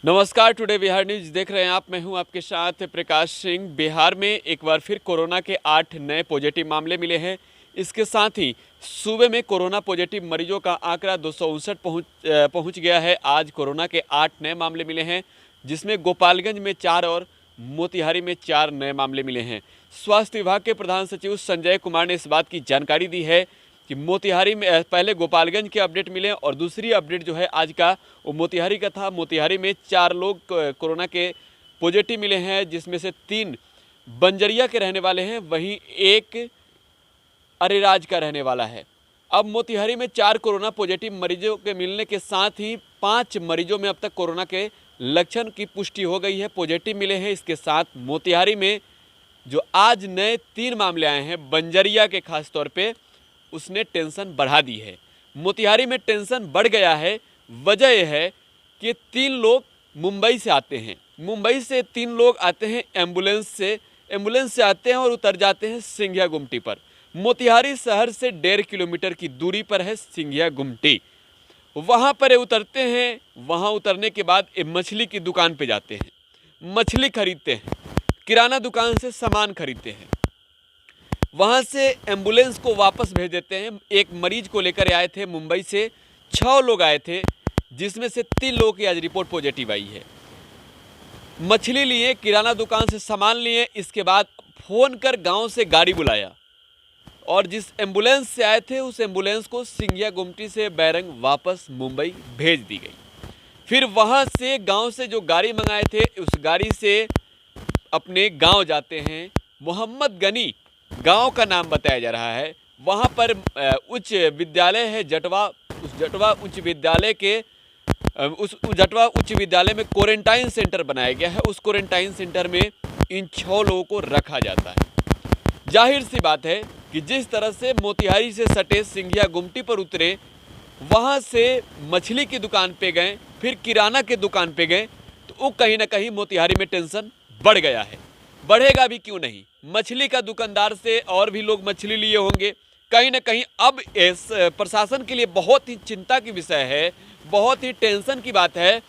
नमस्कार, today Bihar news देख रहे हैं आप। मैं हूं आपके साथ प्रकाश सिंह। बिहार में एक बार फिर कोरोना के 8 नए पॉजिटिव मामले मिले हैं। इसके साथ ही सूबे में कोरोना पॉजिटिव मरीजों का आंकड़ा 259 पहुंच गया है। आज कोरोना के 8 नए मामले मिले हैं, जिसमें गोपालगंज में 4 और मोतिहारी में 4 नए मामले मिले हैं। स्वास्थ्य विभाग के प्रधान सचिव संजय कुमार ने इस बात की जानकारी दी है कि मोतिहारी में पहले गोपालगंज के अपडेट मिले और दूसरी अपडेट जो है आज का वो मोतिहारी का था। मोतिहारी में 4 लोग कोरोना के पॉजिटिव मिले हैं, जिसमें से 3 बंजरिया के रहने वाले हैं, वहीं एक अरेराज का रहने वाला है। अब मोतिहारी में 4 कोरोना पॉजिटिव मरीजों के मिलने के साथ ही 5 मरीजों में अब तक कोरोना के लक्षण की पुष्टि हो गई है, पॉजिटिव मिले हैं। इसके साथ मोतिहारी में जो आज नए 3 मामले आए हैं, बंजरिया के खास तौर पे उसने टेंशन बढ़ा दी है। मोतिहारी में टेंशन बढ़ गया है। वजह यह है कि 3 लोग मुंबई से आते हैं। मुंबई से 3 लोग आते हैं एम्बुलेंस से आते हैं और उतर जाते हैं सिंघिया गुमटी पर। मोतिहारी शहर से 1.5 किलोमीटर की दूरी पर है सिंघिया गुमटी। वहाँ पर उतरते हैं। वहाँ उतरने के बाद मछली की दुकान पे जाते हैं, मछली खरीदते हैं, किराना दुकान से सामान खरीदते हैं, वहाँ से एम्बुलेंस को वापस भेज देते हैं। एक मरीज को लेकर आए थे मुंबई से, 6 लोग आए थे, जिसमें से 3 लोगों की आज रिपोर्ट पॉजिटिव आई है। मछली लिए, किराना दुकान से सामान लिए, इसके बाद फ़ोन कर गांव से गाड़ी बुलाया और जिस एम्बुलेंस से आए थे उस एम्बुलेंस को सिंघिया गुमटी से बैरंग वापस मुंबई भेज दी गई। फिर वहाँ से गाँव से जो गाड़ी मंगाए थे उस गाड़ी से अपने गाँव जाते हैं। मोहम्मद गनी गांव का नाम बताया जा रहा है। वहां पर उच्च विद्यालय है जटवा। उस जटवा उच्च विद्यालय के उस जटवा उच्च विद्यालय में क्वारंटाइन सेंटर बनाया गया है। उस क्वारंटाइन सेंटर में इन 6 लोगों को रखा जाता है। जाहिर सी बात है कि जिस तरह से मोतिहारी से सटे सिंघिया गुमटी पर उतरे, वहां से मछली की दुकान पे गए, फिर किराना की दुकान पे गए, तो वो कहीं ना कहीं मोतिहारी में टेंशन बढ़ गया है। बढ़ेगा भी क्यों नहीं, मछली का दुकानदार से और भी लोग मछली लिए होंगे। कहीं ना कहीं अब इस प्रशासन के लिए बहुत ही चिंता की विषय है, बहुत ही टेंशन की बात है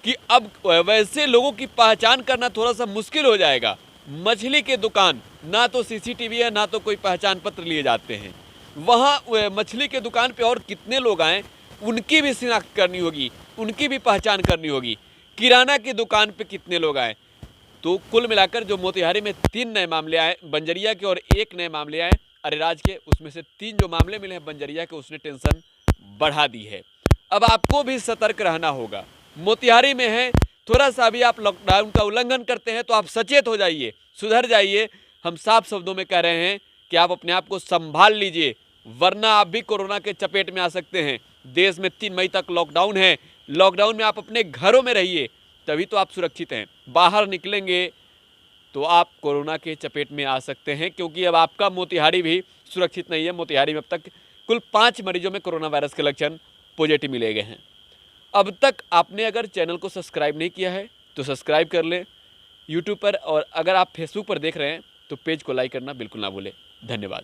कि अब वैसे लोगों की पहचान करना थोड़ा सा मुश्किल हो जाएगा। मछली के दुकान ना तो सीसीटीवी है, ना तो कोई पहचान पत्र लिए जाते हैं। वहाँ मछली के दुकान पे और कितने लोग आए उनकी भी शिनाख्त करनी होगी, उनकी भी पहचान करनी होगी। किराना की दुकान पे कितने लोग आए, तो कुल मिलाकर जो मोतिहारी में 3 नए मामले आए बंजरिया के और 1 नए मामले आए अरेराज के, उसमें से 3 जो मामले मिले हैं बंजरिया के, उसने टेंशन बढ़ा दी है। अब आपको भी सतर्क रहना होगा। मोतिहारी में है, थोड़ा सा भी आप लॉकडाउन का उल्लंघन करते हैं तो आप सचेत हो जाइए, सुधर जाइए। हम साफ शब्दों में कह रहे हैं कि आप अपने आप को संभाल लीजिए, वरना आप भी कोरोना के चपेट में आ सकते हैं। देश में 3 मई तक लॉकडाउन है। लॉकडाउन में आप अपने घरों में रहिए, तभी तो आप सुरक्षित हैं। बाहर निकलेंगे तो आप कोरोना के चपेट में आ सकते हैं, क्योंकि अब आपका मोतिहारी भी सुरक्षित नहीं है। मोतिहारी में अब तक कुल 5 मरीजों में कोरोना वायरस के लक्षण पॉजिटिव मिले गए हैं। अब तक आपने अगर चैनल को सब्सक्राइब नहीं किया है तो सब्सक्राइब कर लें यूट्यूब पर, और अगर आप फेसबुक पर देख रहे हैं तो पेज को लाइक करना बिल्कुल ना भूलें। धन्यवाद।